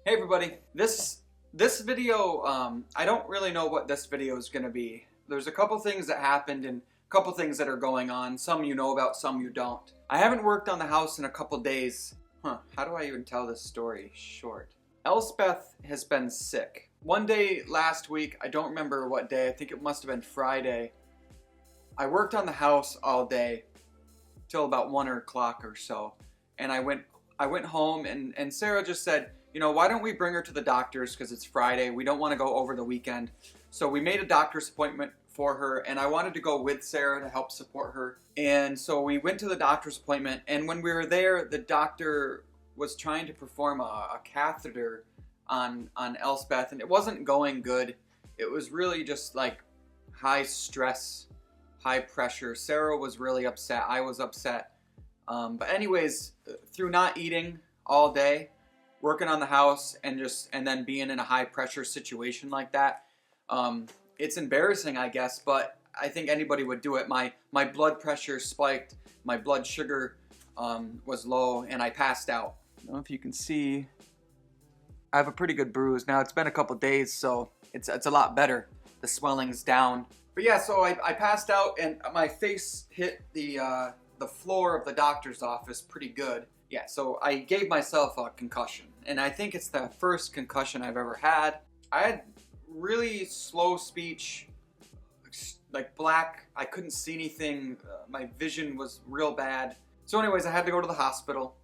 Hey everybody, this video, I don't really know what this video is going to be. There's a couple things that happened and a couple things that are going on. Some you know about, some you don't. I haven't worked on the house in a couple days. How do I even tell this story short? Elspeth has been sick. One day last week, I don't remember what day, I think it must have been Friday. I worked on the house all day till about 1 o'clock or so. And I went home and Sarah just said, you know, why don't we bring her to the doctor's because it's Friday. We don't want to go over the weekend. So we made a doctor's appointment for her and I wanted to go with Sarah to help support her. And so we went to the doctor's appointment, and when we were there, the doctor was trying to perform a catheter on Elspeth, and it wasn't going good. It was really just like high stress, high pressure. Sarah was really upset. I was upset. But anyways, through not eating all day, working on the house, and then being in a high pressure situation like that, it's embarrassing, I guess, but I think anybody would do it. My blood pressure spiked, my blood sugar was low, and I passed out. I don't know if you can see, I have a pretty good bruise. Now it's been a couple days, so it's a lot better. The swelling's down. But yeah, so I passed out and my face hit the floor of the doctor's office pretty good. Yeah, so I gave myself a concussion, and I think it's the first concussion I've ever had. I had really slow speech, like black. I couldn't see anything. My vision was real bad. So anyways, I had to go to the hospital.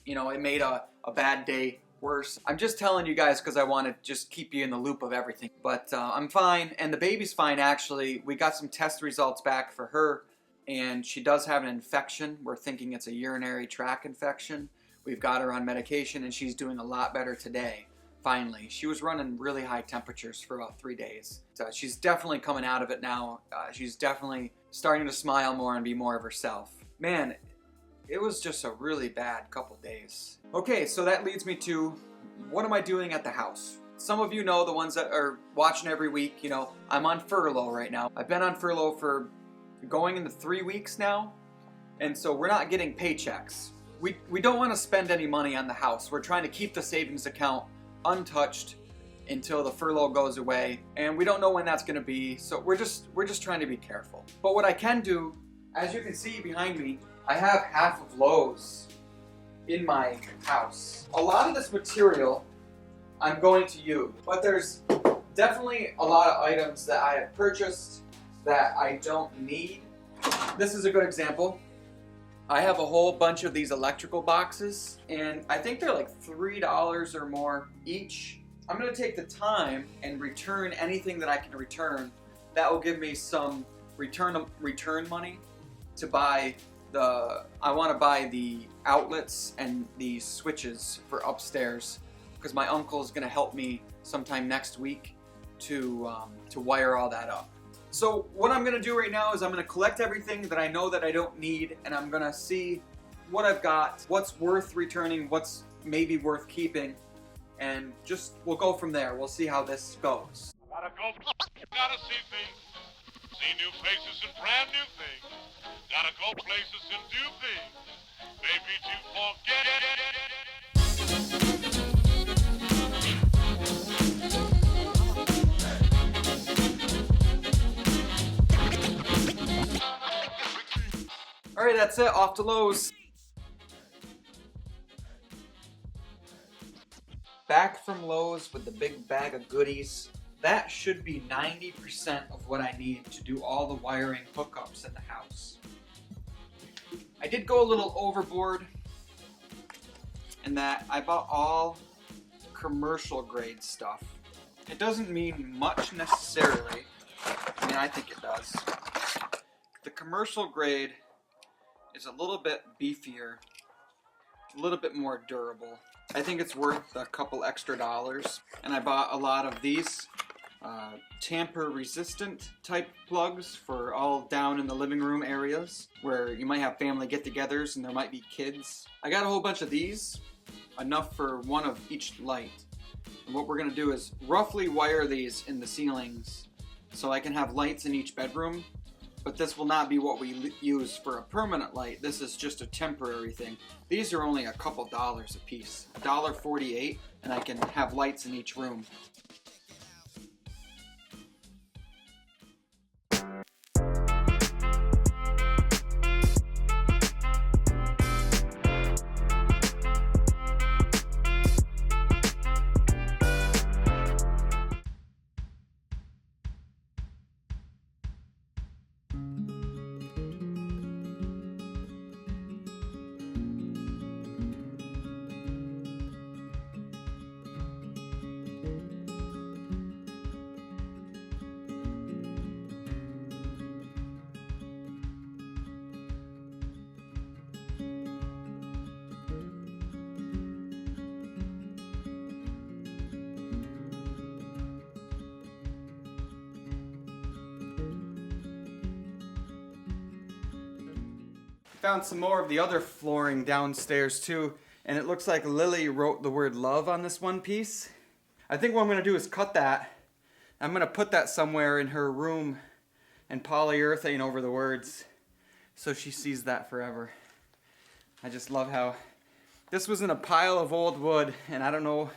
You know, it made a bad day worse. I'm just telling you guys because I want to just keep you in the loop of everything. But I'm fine, and the baby's fine actually. We got some test results back for her, and she does have an infection. We're thinking it's a urinary tract infection. We've got her on medication, and she's doing a lot better today. Finally, she was running really high temperatures for about 3 days. So she's definitely coming out of it now. She's definitely starting to smile more and be more of herself. Man, it was just a really bad couple days. Okay, so that leads me to, what am I doing at the house? Some of you know, the ones that are watching every week, you know, I'm on furlough right now. I've been on furlough for going into 3 weeks now, and so we're not getting paychecks. We don't want to spend any money on the house. We're trying to keep the savings account untouched until the furlough goes away, and we don't know when that's going to be, so we're just trying to be careful. But what I can do, as you can see behind me, I have half of Lowe's in my house. A lot of this material I'm going to use, but there's definitely a lot of items that I have purchased that I don't need. This is a good example. I have a whole bunch of these electrical boxes, and I think they're like $3 or more each. I'm gonna take the time and return anything that I can return. That will give me some return money to buy I wanna buy the outlets and the switches for upstairs, because my uncle is gonna help me sometime next week to wire all that up. So what I'm going to do right now is I'm going to collect everything that I know that I don't need, and I'm going to see what I've got, what's worth returning, what's maybe worth keeping, and we'll go from there. We'll see how this goes. Gotta see things, see new places and brand new things. Gotta go places and do things, maybe to forget. Alright, that's it. Off to Lowe's. Back from Lowe's with the big bag of goodies. That should be 90% of what I need to do all the wiring hookups in the house. I did go a little overboard in that I bought all commercial grade stuff. It doesn't mean much necessarily. I mean, I think it does. The commercial grade is a little bit beefier, a little bit more durable. I think it's worth a couple extra dollars. And I bought a lot of these tamper resistant type plugs for all down in the living room areas where you might have family get-togethers and there might be kids. I got a whole bunch of these, enough for one of each light. And what we're gonna do is roughly wire these in the ceilings so I can have lights in each bedroom but this will not be what we use for a permanent light. This is just a temporary thing. These are only a couple dollars a piece, $1.48, and I can have lights in each room. Found some more of the other flooring downstairs too, and it looks like Lily wrote the word love on this one piece. I think what I'm going to do is cut that. I'm going to put that somewhere in her room and polyurethane over the words so she sees that forever. I just love how this was in a pile of old wood, and I don't know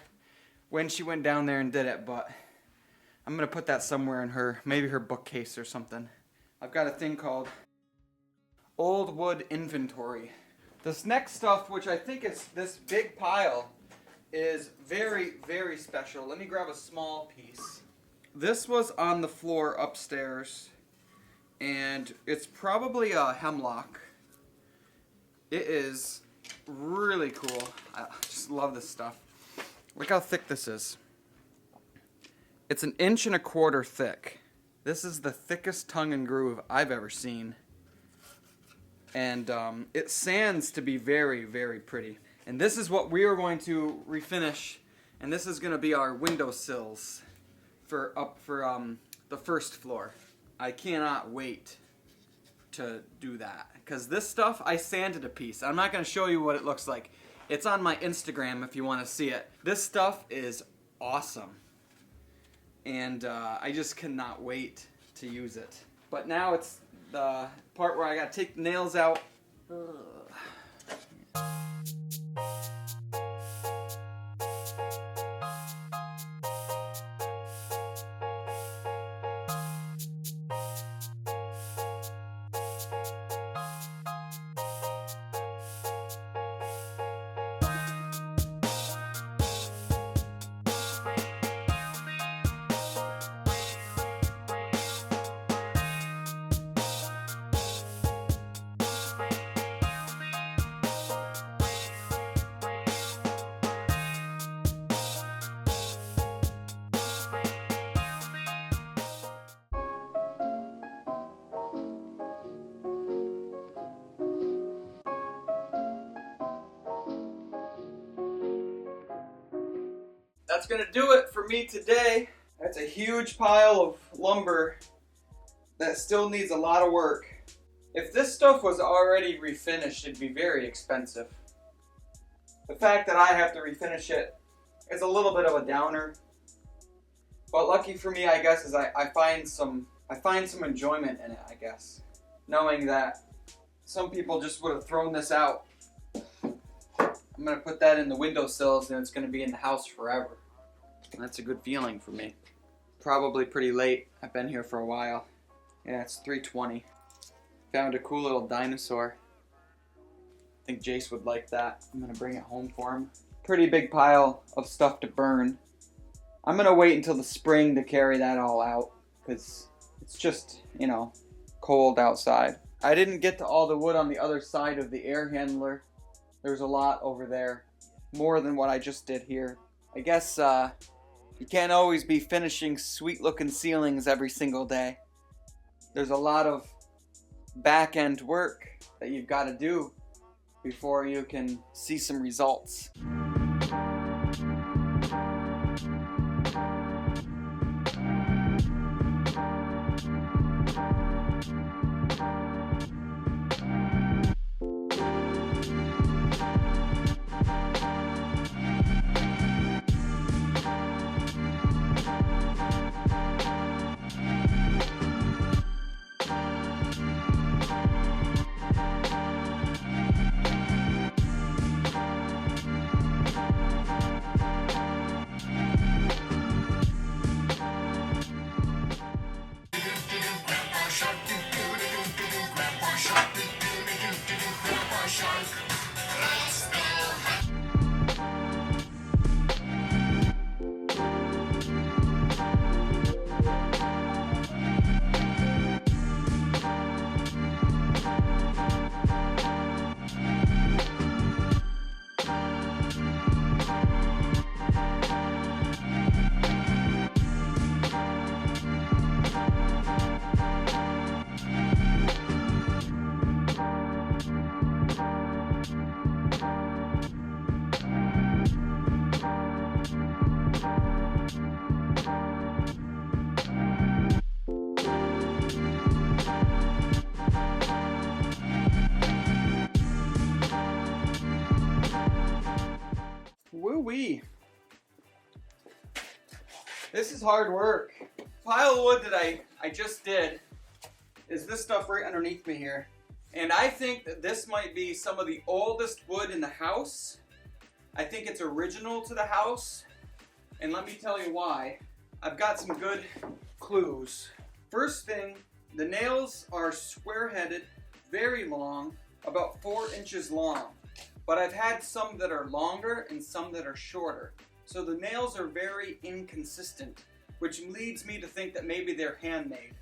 when she went down there and did it, but I'm going to put that somewhere in her, maybe her bookcase or something. I've got a thing called Old Wood Inventory. This next stuff, which I think is this big pile, is very, very special. Let me grab a small piece. This was on the floor upstairs, and it's probably a hemlock. It is really cool. I just love this stuff. Look how thick this is. It's 1.25 inches thick. This is the thickest tongue and groove I've ever seen. And it sands to be very, very pretty. And this is what we are going to refinish, and this is going to be our windowsills for the first floor. I cannot wait to do that, because this stuff I sanded a piece. I'm not going to show you what it looks like. It's on my Instagram if you want to see it. This stuff is awesome, and I just cannot wait to use it. But now it's the part where I gotta take the nails out. That's gonna do it for me today. That's a huge pile of lumber that still needs a lot of work. If this stuff was already refinished, it'd be very expensive. The fact that I have to refinish it is a little bit of a downer. But lucky for me, I guess, is I find some enjoyment in it, I guess. Knowing that some people just would have thrown this out. I'm gonna put that in the windowsills and it's gonna be in the house forever. That's a good feeling for me. Probably pretty late. I've been here for a while. Yeah, it's 3:20. Found a cool little dinosaur. I think Jace would like that. I'm gonna bring it home for him. Pretty big pile of stuff to burn. I'm gonna wait until the spring to carry that all out, because it's just, you know, cold outside. I didn't get to all the wood on the other side of the air handler. There's a lot over there. More than what I just did here. I guess you can't always be finishing sweet looking ceilings every single day. There's a lot of back end work that you've got to do before you can see some results. This is hard work. Pile of wood that I just did is this stuff right underneath me here. And I think that this might be some of the oldest wood in the house. I think it's original to the house. And let me tell you why. I've got some good clues. First thing, the nails are square-headed, very long, about 4 inches long. But I've had some that are longer and some that are shorter. So the nails are very inconsistent, which leads me to think that maybe they're handmade.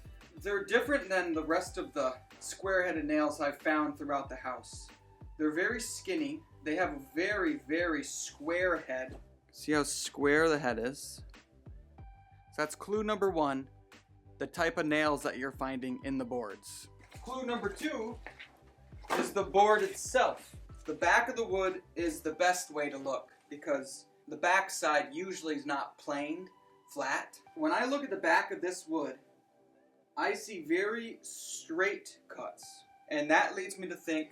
They're different than the rest of the square-headed nails I've found throughout the house. They're very skinny. They have a very, very square head. See how square the head is? So that's clue number 1, the type of nails that you're finding in the boards. Clue number 2 is the board itself. The back of the wood is the best way to look because the back side usually is not planed, flat. When I look at the back of this wood, I see very straight cuts, and that leads me to think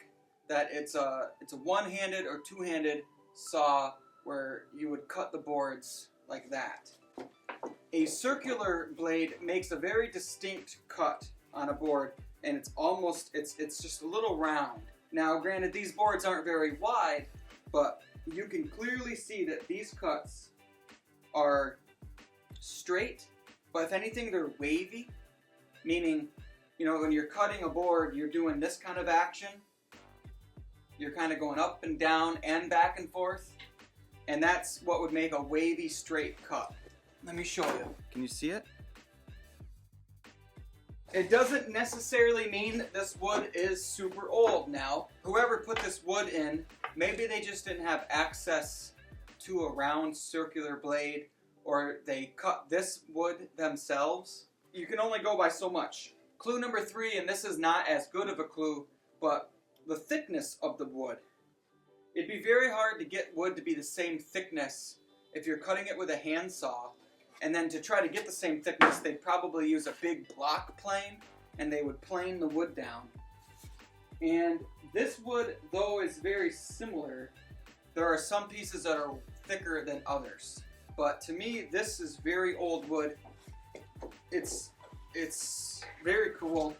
that it's a one-handed or two-handed saw where you would cut the boards like that. A circular blade makes a very distinct cut on a board, and it's just a little round. Now, granted, these boards aren't very wide, but you can clearly see that these cuts are straight, but if anything, they're wavy. Meaning, you know, when you're cutting a board, you're doing this kind of action. You're kind of going up and down and back and forth. And that's what would make a wavy, straight cut. Let me show you. Can you see it? It doesn't necessarily mean that this wood is super old now. Whoever put this wood in, maybe they just didn't have access to a round circular blade, or they cut this wood themselves. You can only go by so much. Clue number 3, and this is not as good of a clue, but the thickness of the wood. It'd be very hard to get wood to be the same thickness if you're cutting it with a handsaw. And then to try to get the same thickness, they'd probably use a big block plane, and they would plane the wood down. And this wood, though, is very similar. There are some pieces that are thicker than others. But to me, this is very old wood. It's very cool.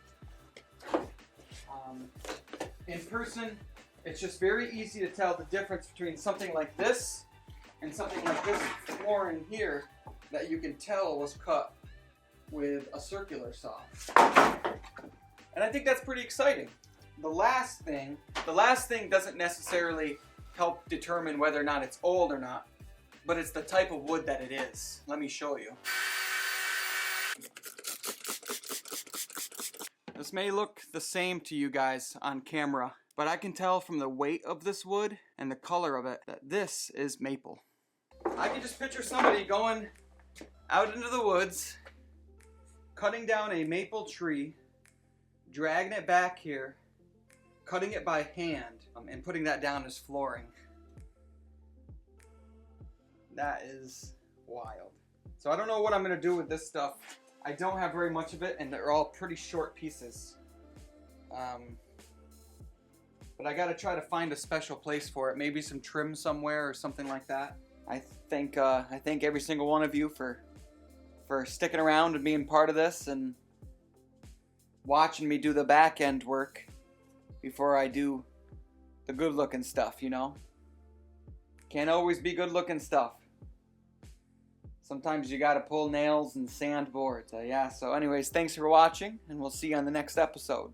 In person, it's just very easy to tell the difference between something like this and something like this flooring here that you can tell was cut with a circular saw. And I think that's pretty exciting. The last thing doesn't necessarily help determine whether or not it's old or not, but it's the type of wood that it is. Let me show you. This may look the same to you guys on camera, but I can tell from the weight of this wood and the color of it that this is maple. I can just picture somebody going out into the woods, cutting down a maple tree, dragging it back here, cutting it by hand, and putting that down as flooring. That is wild. So I don't know what I'm going to do with this stuff. I don't have very much of it, and they're all pretty short pieces. But I gotta try to find a special place for it. Maybe some trim somewhere or something like that. I thank every single one of you for sticking around and being part of this and watching me do the back end work before I do the good looking stuff, you know? Can't always be good looking stuff. Sometimes you gotta pull nails and sand boards. Yeah, so anyways, thanks for watching, and we'll see you on the next episode.